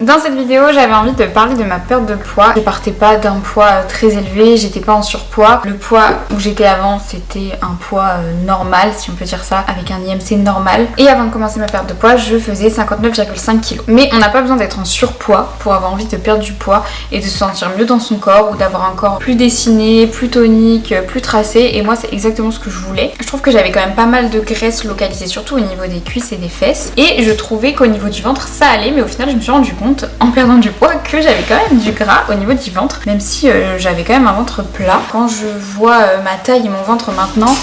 Dans cette vidéo, j'avais envie de parler de ma perte de poids. Je partais pas d'un poids très élevé, j'étais pas en surpoids. Le poids où j'étais avant, c'était un poids normal, si on peut dire ça, avec un IMC normal. Et avant de commencer ma perte de poids, je faisais 59,5 kg. Mais on n'a pas besoin d'être en surpoids pour avoir envie de perdre du poids et de se sentir mieux dans son corps ou d'avoir un corps plus dessiné, plus tonique, plus tracé. Et moi, c'est exactement ce que je voulais. Je trouve que j'avais quand même pas mal de graisse localisée, surtout au niveau des cuisses et des fesses. Et je trouvais qu'au niveau du ventre, ça allait, mais au final, je me suis rendu compte en perdant du poids que j'avais quand même du gras au niveau du ventre, même si j'avais quand même un ventre plat. Quand je vois ma taille et mon ventre maintenant,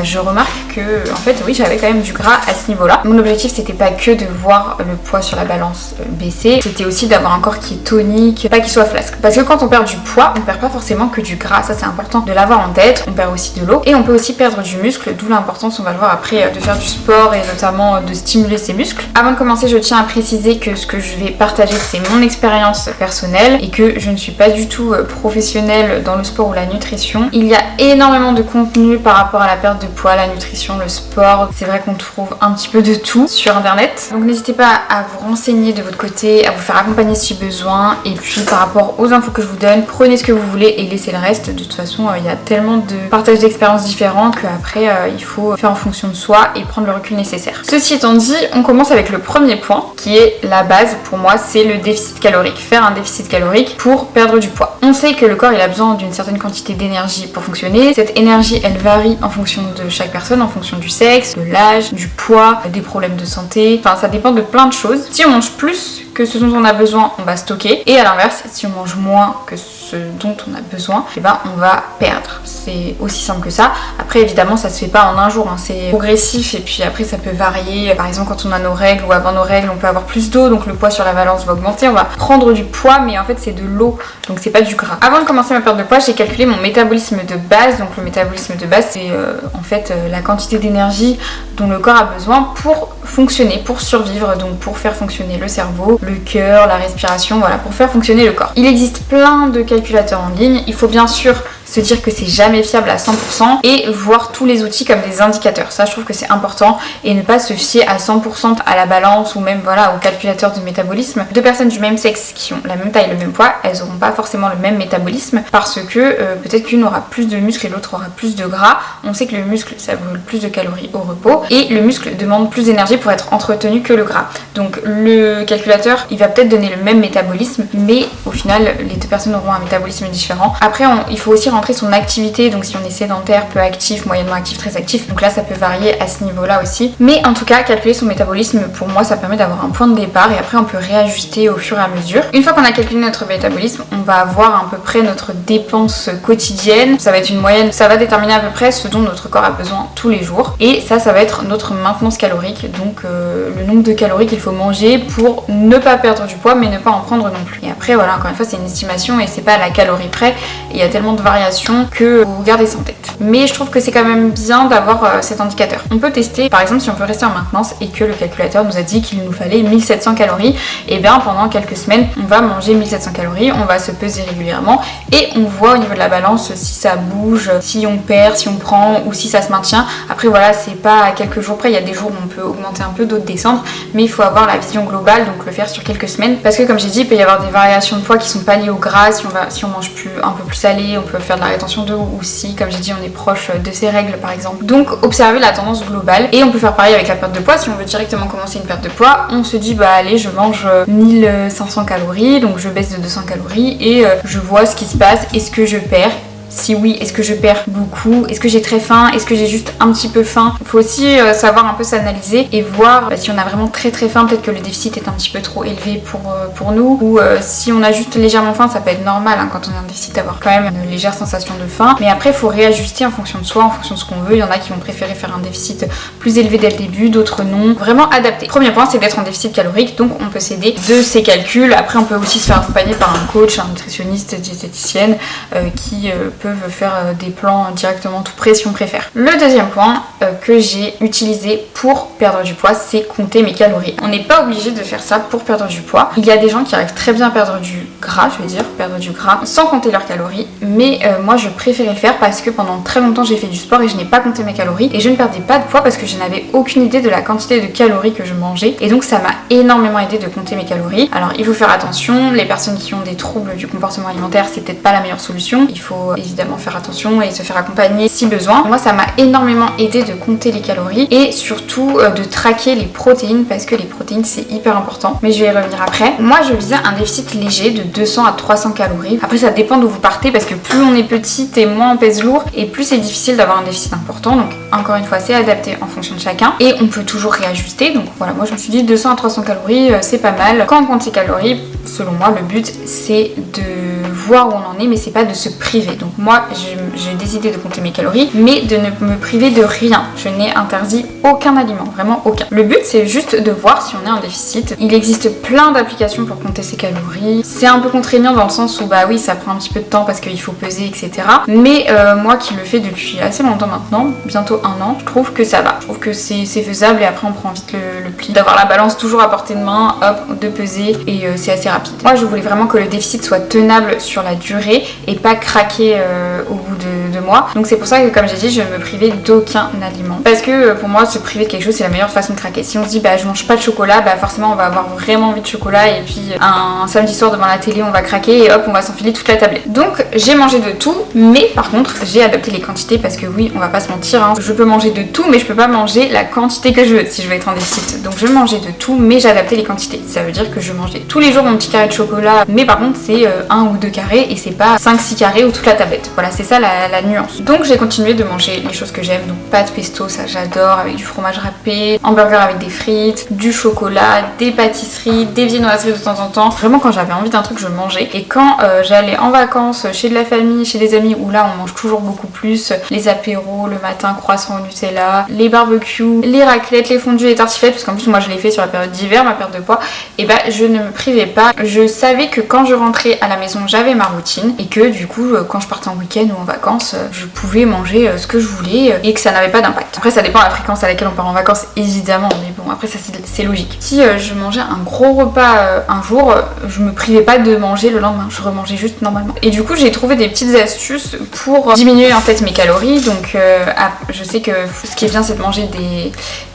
je remarque que en fait oui, j'avais quand même du gras à ce niveau-là. Mon objectif, c'était pas que de voir le poids sur la balance baisser, c'était aussi d'avoir un corps qui est tonique, pas qu'il soit flasque. Parce que quand on perd du poids, on perd pas forcément que du gras, ça c'est important de l'avoir en tête. On perd aussi de l'eau et on peut aussi perdre du muscle, d'où l'importance, on va le voir après, de faire du sport et notamment de stimuler ses muscles. Avant de commencer, je tiens à préciser que ce que je vais partager, c'est mon expérience personnelle et que je ne suis pas du tout professionnelle dans le sport ou la nutrition. Il y a énormément de contenu par rapport à la perte de poids, la nutrition, le sport. C'est vrai qu'on trouve un petit peu de tout sur internet. Donc n'hésitez pas à vous renseigner de votre côté, à vous faire accompagner si besoin. Et puis par rapport aux infos que je vous donne, prenez ce que vous voulez et laissez le reste. De toute façon, il y a tellement de partages d'expériences différentes qu'après il faut faire en fonction de soi et prendre le recul nécessaire. Ceci étant dit, on commence avec le premier point qui est la base pour moi, c'est le déficit calorique. Faire un déficit calorique pour perdre du poids. On sait que le corps il a besoin d'une certaine quantité d'énergie pour fonctionner. Cette énergie elle varie en fonction de chaque personne, en fonction du sexe, de l'âge, du poids, des problèmes de santé, enfin ça dépend de plein de choses. Si on mange plus que ce dont on a besoin, on va stocker, et à l'inverse, si on mange moins que ce dont on a besoin, et ben on va perdre. C'est aussi simple que ça. Après évidemment ça se fait pas en un jour, hein. C'est progressif et puis après ça peut varier. Par exemple quand on a nos règles ou avant nos règles, on peut avoir plus d'eau, donc le poids sur la balance va augmenter, on va prendre du poids, mais en fait c'est de l'eau, donc c'est pas du gras. Avant de commencer ma perte de poids, j'ai calculé mon métabolisme de base. Donc le métabolisme de base, c'est en fait la quantité d'énergie dont le corps a besoin pour fonctionner, pour survivre, donc pour faire fonctionner le cerveau, le cœur, la respiration, voilà, pour faire fonctionner le corps. Il existe plein de calculateurs en ligne, il faut bien sûr se dire que c'est jamais fiable à 100% et voir tous les outils comme des indicateurs. Ça je trouve que c'est important et ne pas se fier à 100% à la balance ou même voilà au calculateur de métabolisme. Deux personnes du même sexe qui ont la même taille, le même poids, elles n'auront pas forcément le même métabolisme parce que peut-être qu'une aura plus de muscles et l'autre aura plus de gras. On sait que le muscle ça brûle plus de calories au repos et le muscle demande plus d'énergie pour être entretenu que le gras. Donc le calculateur il va peut-être donner le même métabolisme mais au final les deux personnes auront un métabolisme différent. Après il faut aussi rentrer son activité, donc si on est sédentaire, peu actif, moyennement actif, très actif, donc là ça peut varier à ce niveau là aussi, mais en tout cas calculer son métabolisme pour moi ça permet d'avoir un point de départ et après on peut réajuster au fur et à mesure. Une fois qu'on a calculé notre métabolisme, on va avoir à peu près notre dépense quotidienne, ça va être une moyenne, ça va déterminer à peu près ce dont notre corps a besoin tous les jours et ça va être notre maintenance calorique, donc le nombre de calories qu'il faut manger pour ne pas perdre du poids mais ne pas en prendre non plus. Et après voilà, encore une fois c'est une estimation et c'est pas à la calorie près, il y a tellement de variations que vous gardez ça en tête. Mais je trouve que c'est quand même bien d'avoir cet indicateur. On peut tester, par exemple si on veut rester en maintenance et que le calculateur nous a dit qu'il nous fallait 1700 calories, et bien pendant quelques semaines on va manger 1700 calories, on va se peser régulièrement et on voit au niveau de la balance si ça bouge, si on perd, si on prend ou si ça se maintient. Après voilà, c'est pas à quelques jours près, il y a des jours où on peut augmenter un peu, d'autres descendre, mais il faut avoir la vision globale, donc le faire sur quelques semaines parce que comme j'ai dit il peut y avoir des variations de poids qui sont pas liées au gras. Si on mange un peu plus salé, on peut faire de la rétention d'eau ou si comme j'ai dit on est proche de ses règles par exemple. Donc observer la tendance globale et on peut faire pareil avec la perte de poids. Si on veut directement commencer une perte de poids, on se dit bah allez je mange 1500 calories, donc je baisse de 200 calories et je vois ce qui se passe, est-ce que je perds? Si oui, est-ce que je perds beaucoup? Est-ce que j'ai très faim? Est-ce que j'ai juste un petit peu faim? Il faut aussi savoir un peu s'analyser et voir si on a vraiment très faim, peut-être que le déficit est un petit peu trop élevé pour nous, ou si on a juste légèrement faim, ça peut être normal hein, quand on a un déficit d'avoir quand même une légère sensation de faim, mais après il faut réajuster en fonction de soi, en fonction de ce qu'on veut. Il y en a qui vont préférer faire un déficit plus élevé dès le début, d'autres non. Vraiment adapté. Premier point, c'est d'être en déficit calorique, donc on peut s'aider de ces calculs. Après on peut aussi se faire accompagner par un coach, un nutritionniste, diététicienne qui peuvent faire des plans directement tout prêts si on préfère. Le deuxième point que j'ai utilisé pour perdre du poids, c'est compter mes calories. On n'est pas obligé de faire ça pour perdre du poids. Il y a des gens qui arrivent très bien à perdre du gras, je veux dire, perdre du gras sans compter leurs calories, mais moi je préférais le faire parce que pendant très longtemps j'ai fait du sport et je n'ai pas compté mes calories et je ne perdais pas de poids parce que je n'avais aucune idée de la quantité de calories que je mangeais, et donc ça m'a énormément aidé de compter mes calories. Alors il faut faire attention, les personnes qui ont des troubles du comportement alimentaire, c'est peut-être pas la meilleure solution, il faut évidemment faire attention et se faire accompagner si besoin. Moi ça m'a énormément aidé de compter les calories et surtout de traquer les protéines, parce que les protéines c'est hyper important, mais je vais y revenir après. Moi je visais un déficit léger de 200 à 300 calories. Après ça dépend d'où vous partez, parce que plus on est petite et moins on pèse lourd, et plus c'est difficile d'avoir un déficit important. Donc encore une fois c'est adapté en fonction de chacun et on peut toujours réajuster. Donc voilà, moi je me suis dit 200 à 300 calories c'est pas mal. Quand on compte ses calories, selon moi le but c'est de voir où on en est, mais c'est pas de se priver. Donc moi j'ai décidé de compter mes calories, mais de ne me priver de rien. Je n'ai interdit aucun aliment, vraiment aucun. Le but c'est juste de voir si on est en déficit. Il existe plein d'applications pour compter ses calories. C'est un peu contraignant dans le sens où bah oui ça prend un petit peu de temps parce qu'il faut peser, etc. Mais moi qui le fais depuis assez longtemps maintenant, bientôt un an, je trouve que ça va. Je trouve que c'est faisable et après on prend vite le pli. D'avoir la balance toujours à portée de main, hop, de peser, et c'est assez rapide. Moi je voulais vraiment que le déficit soit tenable sur la durée et pas craquer au bout de mois. Donc c'est pour ça que comme j'ai dit, je me privais d'aucun aliment. Parce que pour moi se priver de quelque chose c'est la meilleure façon de craquer. Si on se dit bah je mange pas de chocolat, bah forcément on va avoir vraiment envie de chocolat et puis un samedi soir devant la télé on va craquer et hop on va s'enfiler toute la tablette. Donc j'ai mangé de tout, mais par contre j'ai adapté les quantités parce que oui on va pas se mentir, hein, je peux manger de tout mais je peux pas manger la quantité que je veux si je veux être en déficit. Donc je mangeais de tout mais j'ai adapté les quantités. Ça veut dire que je mangeais tous les jours mon petit carré de chocolat, mais par contre c'est 1 ou 2 carrés et c'est pas 5-6 carrés ou toute la tablette. Voilà, c'est ça la nuance. Donc j'ai continué de manger les choses que j'aime, donc pâtes pesto, ça j'adore, avec du fromage râpé, hamburger avec des frites, du chocolat, des pâtisseries, des viennoiseries de temps en temps. Vraiment quand j'avais envie d'un truc je mangeais. Et quand j'allais en vacances chez de la famille, chez des amis, où là on mange toujours beaucoup plus, les apéros le matin, croissant au Nutella, les barbecues, les raclettes, les fondus, les tartiflettes, parce qu'en plus moi je l'ai fait sur la période d'hiver, ma perte de poids, et bah je ne me privais pas. Je savais que quand je rentrais à la maison j'avais ma routine et que du coup quand je partais en week-end ou en vacances je pouvais manger ce que je voulais et que ça n'avait pas d'impact. Après ça dépend de la fréquence à laquelle on part en vacances évidemment, mais bon après ça c'est logique. Si je mangeais un gros repas un jour, je me privais pas de manger le lendemain, je remangeais juste normalement. Et du coup j'ai trouvé des petites astuces pour diminuer en fait mes calories. Donc je sais que ce qui est bien c'est de manger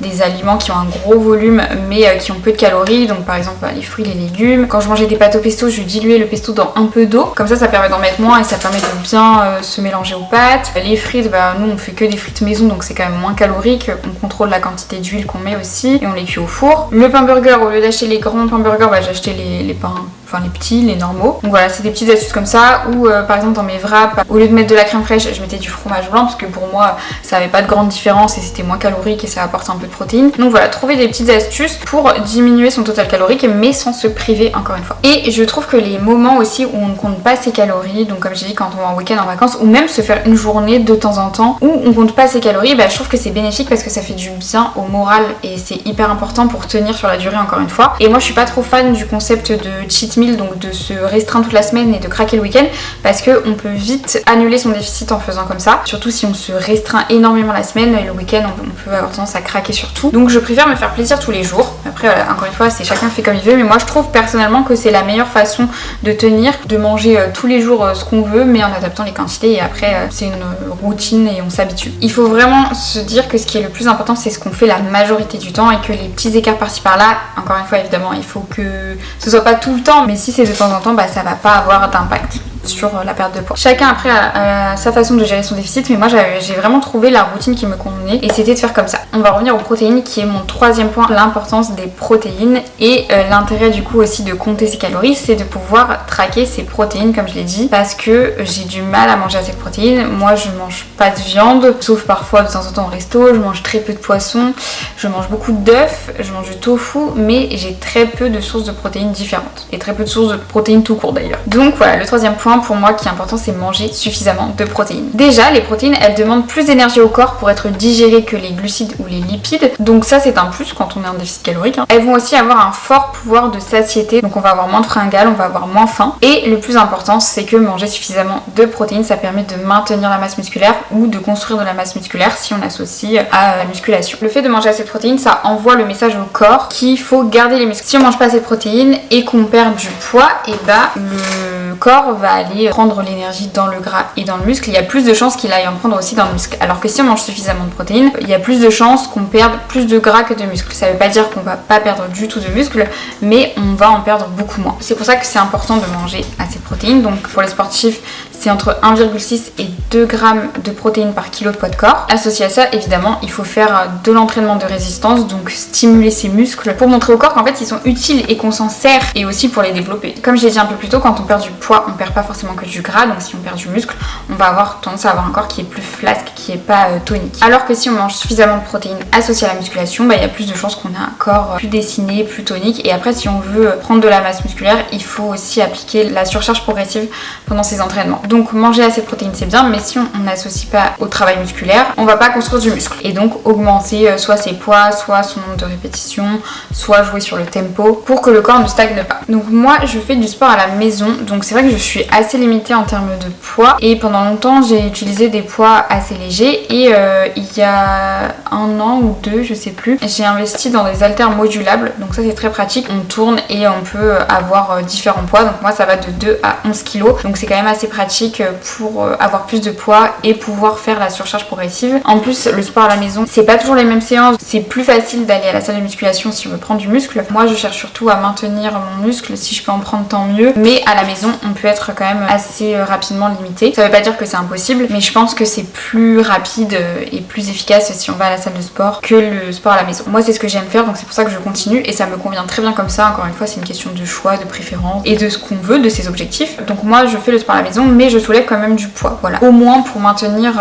des aliments qui ont un gros volume mais qui ont peu de calories. Donc par exemple les fruits, les légumes. Quand je mangeais des pâtes au pesto, je diluais le pesto dans un peu d'eau, comme ça permet d'en mettre moins et ça permet de bien se mélanger aux pâtes. Les frites, bah nous on fait que des frites maison donc c'est quand même moins calorique, on contrôle la quantité d'huile qu'on met aussi et on les cuit au four. Le pain burger, au lieu d'acheter les grands pains burgers, bah j'ai acheté les pains, enfin les petits, les normaux. Donc voilà, c'est des petites astuces comme ça. Ou par exemple dans mes wraps, au lieu de mettre de la crème fraîche, je mettais du fromage blanc parce que pour moi ça avait pas de grande différence et c'était moins calorique et ça apporte un peu de protéines. Donc voilà, trouver des petites astuces pour diminuer son total calorique mais sans se priver encore une fois. Et je trouve que les moments aussi où on ne compte pas ses calories, donc comme j'ai dit quand on va en week-end, en vacances, ou même se faire une journée de temps en temps où on compte pas ses calories, bah je trouve que c'est bénéfique parce que ça fait du bien au moral et c'est hyper important pour tenir sur la durée encore une fois. Et moi je suis pas trop fan du concept de cheat meal, donc de se restreindre toute la semaine et de craquer le week-end, parce que on peut vite annuler son déficit en faisant comme ça, surtout si on se restreint énormément la semaine et le week-end on peut avoir tendance à craquer surtout. Donc je préfère me faire plaisir tous les jours. Après voilà, encore une fois c'est chacun fait comme il veut, mais moi je trouve personnellement que c'est la meilleure façon de tenir, de manger tous les jours ce qu'on veut mais en adaptant les quantités, et après c'est une routine et on s'habitue. Il faut vraiment se dire que ce qui est le plus important c'est ce qu'on fait la majorité du temps et que les petits écarts par-ci par-là, encore une fois évidemment il faut que ce soit pas tout le temps, mais si c'est de temps en temps, bah ça va pas avoir d'impact sur la perte de poids. Chacun après a sa façon de gérer son déficit, mais moi j'ai vraiment trouvé la routine qui me convenait et c'était de faire comme ça. On va revenir aux protéines qui est mon troisième point, l'importance des protéines et l'intérêt du coup aussi de compter ses calories, c'est de pouvoir traquer ses protéines comme je l'ai dit, parce que j'ai du mal à manger assez de protéines. Moi je mange pas de viande, sauf parfois de temps en temps au resto, je mange très peu de poisson, je mange beaucoup d'œufs, je mange du tofu, mais j'ai très peu de sources de protéines différentes et très peu de sources de protéines tout court d'ailleurs. Donc voilà, le troisième point point pour moi qui est important, c'est manger suffisamment de protéines. Déjà, les protéines, elles demandent plus d'énergie au corps pour être digérées que les glucides ou les lipides, donc ça c'est un plus quand on est en déficit calorique. Elles vont aussi avoir un fort pouvoir de satiété, donc on va avoir moins de fringales, on va avoir moins faim. Et le plus important, c'est que manger suffisamment de protéines, ça permet de maintenir la masse musculaire ou de construire de la masse musculaire si on associe à la musculation. Le fait de manger assez de protéines, ça envoie le message au corps qu'il faut garder les muscles. Si on mange pas assez de protéines et qu'on perd du poids, et bah le corps va aller prendre l'énergie dans le gras et dans le muscle. Il y a plus de chances qu'il aille en prendre aussi dans le muscle. Alors que si on mange suffisamment de protéines, il y a plus de chances qu'on perde plus de gras que de muscles. Ça veut pas dire qu'on va pas perdre du tout de muscles, mais on va en perdre beaucoup moins. C'est pour ça que c'est important de manger assez de protéines. Donc pour les sportifs, c'est entre 1,6 et 2 grammes de protéines par kilo de poids de corps. Associé à ça, évidemment, il faut faire de l'entraînement de résistance, donc stimuler ses muscles pour montrer au corps qu'en fait ils sont utiles et qu'on s'en sert, et aussi pour les développer. Comme j'ai dit un peu plus tôt, quand on perd du poids, on perd pas forcément que du gras, donc si on perd du muscle, on va avoir tendance à avoir un corps qui est plus flasque, qui est pas tonique. Alors que si on mange suffisamment de protéines associées à la musculation, bah, il y a plus de chances qu'on ait un corps plus dessiné, plus tonique. Et après, si on veut prendre de la masse musculaire, il faut aussi appliquer la surcharge progressive pendant ces entraînements. Donc manger assez de protéines c'est bien, mais si on n'associe pas au travail musculaire, on va pas construire du muscle. Et donc augmenter soit ses poids, soit son nombre de répétitions, soit jouer sur le tempo pour que le corps ne stagne pas. Donc moi je fais du sport à la maison, donc c'est vrai que je suis assez limitée en termes de poids, et pendant longtemps j'ai utilisé des poids assez légers, et il y a 1 an ou 2, je sais plus, j'ai investi dans des haltères modulables, donc ça c'est très pratique, on tourne et on peut avoir différents poids. Donc moi ça va de 2 à 11 kg, donc c'est quand même assez pratique pour avoir plus de poids et pouvoir faire la surcharge progressive. En plus, le sport à la maison, c'est pas toujours les mêmes séances, c'est plus facile d'aller à la salle de musculation si on veut prendre du muscle. Moi je cherche surtout à maintenir mon muscle, si je peux en prendre tant mieux, mais à la maison on peut être quand même assez rapidement limité. Ça veut pas dire que c'est impossible, mais je pense que c'est plus rapide et plus efficace si on va à la salle de sport que le sport à la maison. Moi c'est ce que j'aime faire, donc c'est pour ça que je continue, et ça me convient très bien comme ça. Encore une fois, c'est une question de choix, de préférence et de ce qu'on veut, de ses objectifs. Donc moi je fais le sport à la maison, mais je soulève quand même du poids, voilà, au moins pour maintenir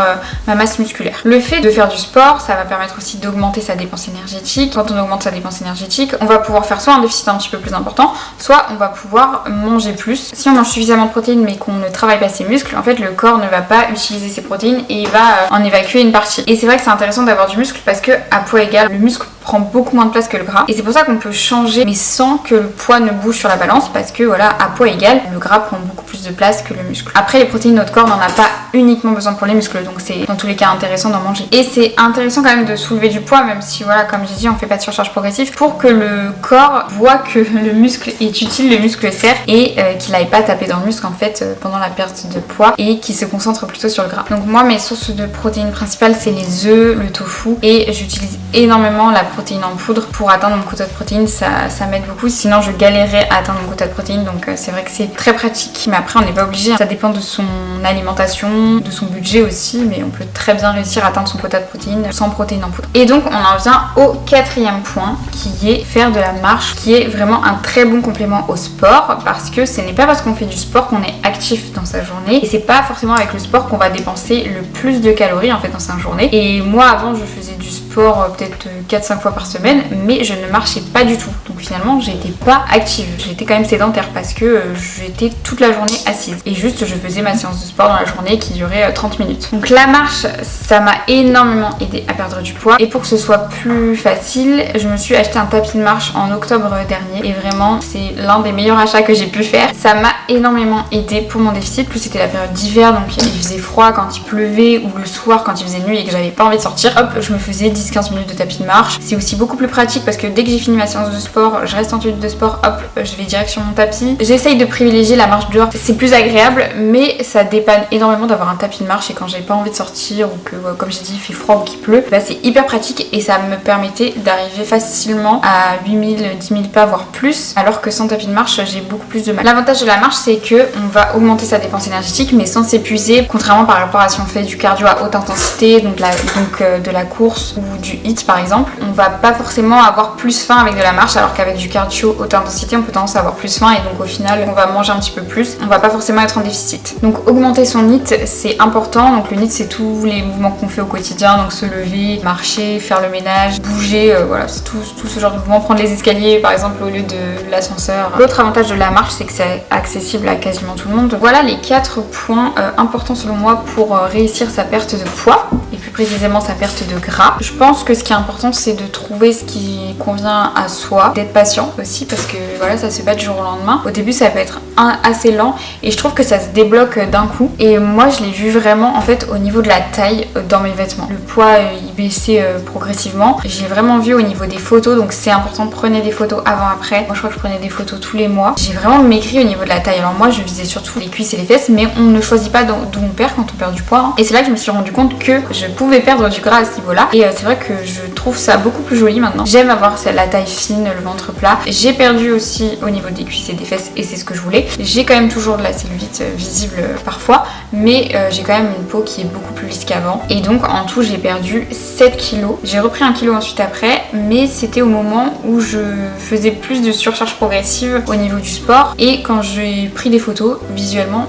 ma masse musculaire. Le fait de faire du sport, ça va permettre aussi d'augmenter sa dépense énergétique. Quand on augmente sa dépense énergétique, on va pouvoir faire soit un déficit un petit peu plus important, soit on va pouvoir manger plus. Si on mange suffisamment de protéines mais qu'on ne travaille pas ses muscles, en fait le corps ne va pas utiliser ses protéines et il va en évacuer une partie. Et c'est vrai que c'est intéressant d'avoir du muscle parce que à poids égal, le muscle prend beaucoup moins de place que le gras, et c'est pour ça qu'on peut changer mais sans que le poids ne bouge sur la balance, parce que voilà, à poids égal, le gras prend beaucoup plus de place que le muscle. Après, les protéines, notre corps n'en a pas uniquement besoin pour les muscles, donc c'est dans tous les cas intéressant d'en manger. Et c'est intéressant quand même de soulever du poids, même si voilà, comme j'ai dit, on fait pas de surcharge progressive, pour que le corps voit que le muscle est utile, le muscle sert, et qu'il aille pas taper dans le muscle en fait pendant la perte de poids, et qu'il se concentre plutôt sur le gras. Donc moi, mes sources de protéines principales, c'est les œufs, le tofu, et j'utilise énormément la protéine en poudre pour atteindre mon quota de protéines. Ça m'aide beaucoup, sinon je galérais à atteindre mon quota de protéines, donc c'est vrai que c'est très pratique. Mais après on n'est pas obligé, ça dépend de son alimentation, de son budget aussi, mais on peut très bien réussir à atteindre son quota de protéines sans protéines en poudre. Et donc on en vient au 4e point, qui est faire de la marche, qui est vraiment un très bon complément au sport, parce que ce n'est pas parce qu'on fait du sport qu'on est actif dans sa journée, et c'est pas forcément avec le sport qu'on va dépenser le plus de calories en fait dans sa journée. Et moi avant je faisais du sport peut-être 4-5 fois par semaine, mais je ne marchais pas du tout, donc finalement j'étais pas active, j'étais quand même sédentaire parce que j'étais toute la journée assise, et juste je faisais ma séance de sport dans la journée qui durait 30 minutes. Donc la marche, ça m'a énormément aidé à perdre du poids, et pour que ce soit plus facile, je me suis acheté un tapis de marche en octobre dernier, et vraiment c'est l'un des meilleurs achats que j'ai pu faire. Ça m'a énormément aidé pour mon déficit, plus c'était la période d'hiver, donc il faisait froid quand il pleuvait, ou le soir quand il faisait nuit et que j'avais pas envie de sortir, hop, je me faisais 10-15 minutes de tapis de marche. C'est aussi beaucoup plus pratique parce que dès que j'ai fini ma séance de sport, je reste en tenue de sport, hop, je vais direct sur mon tapis. J'essaye de privilégier la marche dehors, c'est plus agréable, mais ça dépanne énormément d'avoir un tapis de marche, et quand j'ai pas envie de sortir ou que, comme j'ai dit, il fait froid ou qu'il pleut, bah c'est hyper pratique, et ça me permettait d'arriver facilement à 8000, 10 000 pas, voire plus, alors que sans tapis de marche, j'ai beaucoup plus de mal. L'avantage de la marche, c'est que on va augmenter sa dépense énergétique, mais sans s'épuiser, contrairement par rapport à si on fait du cardio à haute intensité, donc de la course course ou du HIIT par exemple, on va pas forcément avoir plus faim avec de la marche, alors qu'avec du cardio haute intensité on peut tendance à avoir plus faim et donc au final on va manger un petit peu plus, on va pas forcément être en déficit. Donc augmenter son HIIT c'est important. Donc le HIIT c'est tous les mouvements qu'on fait au quotidien, donc se lever, marcher, faire le ménage, bouger, voilà, c'est tout ce genre de mouvements, prendre les escaliers par exemple au lieu de l'ascenseur. L'autre avantage de la marche c'est que c'est accessible à quasiment tout le monde. Voilà les 4 points importants selon moi pour réussir sa perte de poids et plus précisément sa perte de gras. Je pense que ce qui est important c'est de trouver ce qui convient à soi, d'être patient aussi parce que voilà, ça se fait pas du jour au lendemain. Au début ça peut être assez lent et je trouve que ça se débloque d'un coup, et moi je l'ai vu vraiment en fait au niveau de la taille dans mes vêtements. Le poids il baissait progressivement. J'ai vraiment vu au niveau des photos, donc c'est important, prenez des photos avant après. Moi je crois que je prenais des photos tous les mois. J'ai vraiment maigri au niveau de la taille. Alors moi je visais surtout les cuisses et les fesses, mais on ne choisit pas d'où on perd quand on perd du poids hein. Et c'est là que je me suis rendu compte que je pouvais perdre du gras à ce niveau là, et c'est vrai que je trouve ça beaucoup plus joli maintenant. J'aime avoir la taille fine, le ventre plat. J'ai perdu aussi au niveau des cuisses et des fesses et c'est ce que je voulais. J'ai quand même toujours de la cellulite visible parfois, mais j'ai quand même une peau qui est beaucoup plus lisse qu'avant, et donc en tout j'ai perdu 7 kilos. J'ai repris 1 kilo ensuite après, mais c'était au moment où je faisais plus de surcharge progressive au niveau du sport, et quand j'ai pris des photos visuellement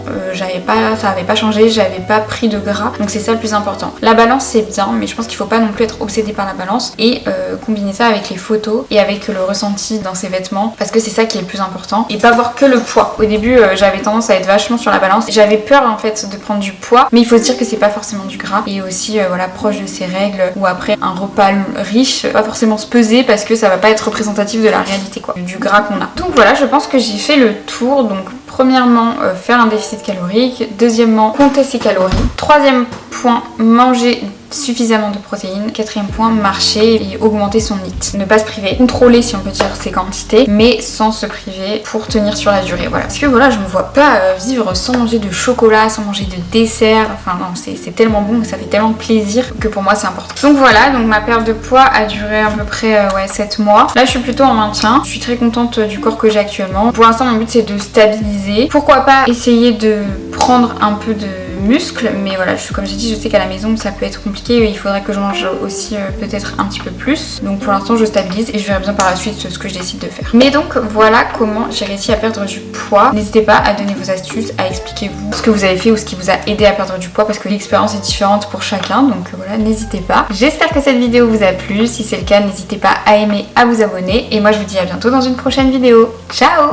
ça avait pas changé, j'avais pas pris de gras, donc c'est ça le plus important. La balance c'est bien, mais je pense qu'il faut pas non plus être obsédé par la balance, et combiner ça avec les photos et avec le ressenti dans ses vêtements, parce que c'est ça qui est le plus important, et pas voir que le poids. Au début j'avais tendance à être vachement sur la balance, j'avais peur en fait de prendre du poids, mais il faut se dire que c'est pas forcément du gras, et aussi voilà, proche de ses règles ou après un repas riche, pas forcément se peser parce que ça va pas être représentatif de la réalité quoi, du gras qu'on a. Donc voilà, je pense que j'ai fait le tour. Donc premièrement faire un déficit calorique, deuxièmement compter ses calories, troisième point manger suffisamment de protéines, quatrième point marcher et augmenter son HIIT, ne pas se priver, contrôler si on peut dire ses quantités, mais sans se priver pour tenir sur la durée. Voilà, parce que voilà, je me vois pas vivre sans manger de chocolat, sans manger de dessert, enfin non, c'est tellement bon et ça fait tellement plaisir que pour moi c'est important. Donc voilà, donc ma perte de poids a duré à peu près 7 mois. Là je suis plutôt en maintien, je suis très contente du corps que j'ai actuellement. Pour l'instant mon but c'est de stabiliser, pourquoi pas essayer de prendre un peu de muscles, mais voilà, comme j'ai dit, je sais qu'à la maison ça peut être compliqué, il faudrait que je mange aussi peut-être un petit peu plus, donc pour l'instant je stabilise et je verrai bien par la suite ce que je décide de faire. Mais donc voilà comment j'ai réussi à perdre du poids. N'hésitez pas à donner vos astuces, à expliquer vous ce que vous avez fait ou ce qui vous a aidé à perdre du poids, parce que l'expérience est différente pour chacun, donc voilà, n'hésitez pas. J'espère que cette vidéo vous a plu, si c'est le cas n'hésitez pas à aimer, à vous abonner, et moi je vous dis à bientôt dans une prochaine vidéo. Ciao!